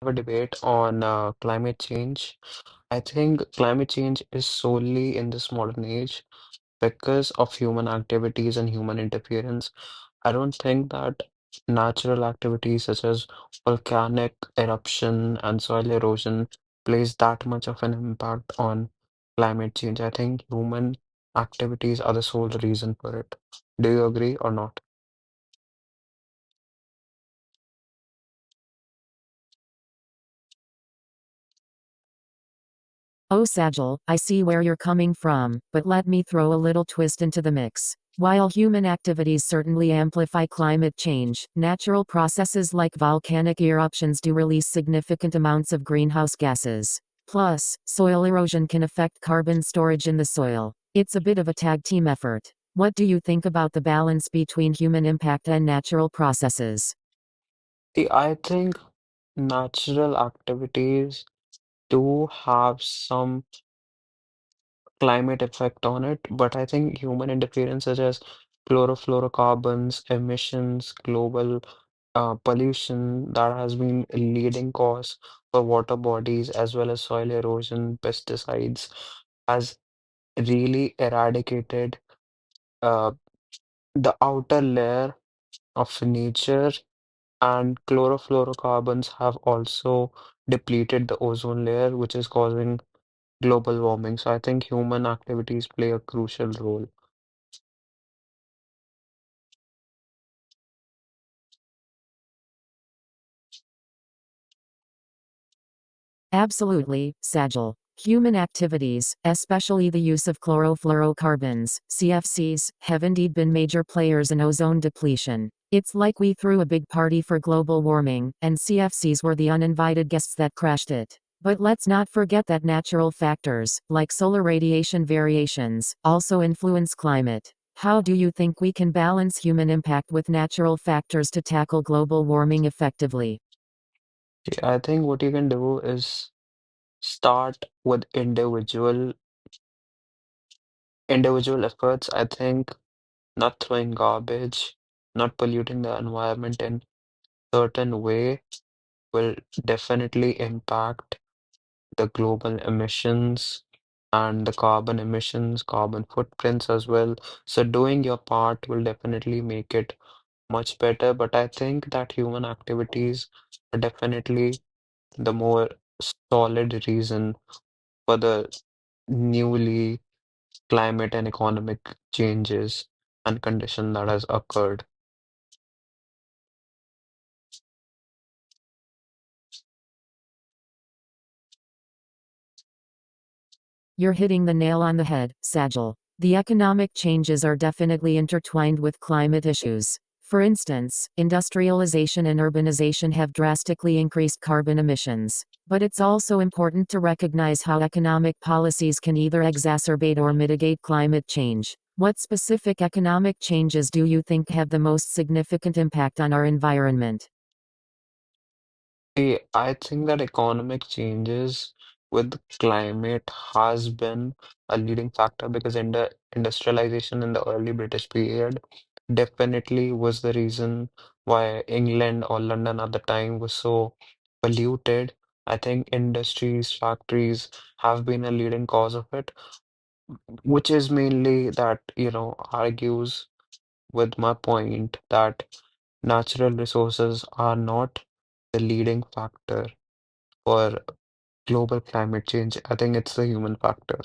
have a debate on climate change. I think climate change is solely in this modern age because of human activities and human interference. I don't think that natural activities such as volcanic eruption and soil erosion plays that much of an impact on climate change. I think human activities are the sole reason for it. Do you agree or not? Oh, Sajal, I see where you're coming from, but let me throw a little twist into the mix. While human activities certainly amplify climate change, natural processes like volcanic eruptions do release significant amounts of greenhouse gases. Plus, soil erosion can affect carbon storage in the soil. It's a bit of a tag team effort. What do you think about the balance between human impact and natural processes? See, I think natural activities do have some climate effect on it, but I think human interference such as chlorofluorocarbons, emissions, global pollution that has been a leading cause for water bodies as well as soil erosion, pesticides has really eradicated uh, the outer layer of nature, and chlorofluorocarbons have also depleted the ozone layer, which is causing global warming. So I think human activities play a crucial role. Absolutely, Sajal. Human activities, especially the use of chlorofluorocarbons, CFCs, have indeed been major players in ozone depletion. It's like we threw a big party for global warming, and CFCs were the uninvited guests that crashed it. But let's not forget that natural factors, like solar radiation variations, also influence climate. How do you think we can balance human impact with natural factors to tackle global warming effectively? I think what you can do is start with individual efforts. I think not throwing garbage, not polluting the environment in certain way will definitely impact the global emissions and the carbon emissions, carbon footprints as well. So doing your part will definitely make it much better. But I think that human activities are definitely the more solid reason for the newly climate and economic changes and condition that has occurred. You're hitting the nail on the head, Sajal. The economic changes are definitely intertwined with climate issues. For instance, industrialization and urbanization have drastically increased carbon emissions. But it's also important to recognize how economic policies can either exacerbate or mitigate climate change. What specific economic changes do you think have the most significant impact on our environment? I think that economic changes with climate has been a leading factor because industrialization in the early British period definitely was the reason why England or London at the time was so polluted. I think industries, factories have been a leading cause of it, which is mainly that, argues with my point that natural resources are not the leading factor for global climate change. I think it's the human factor.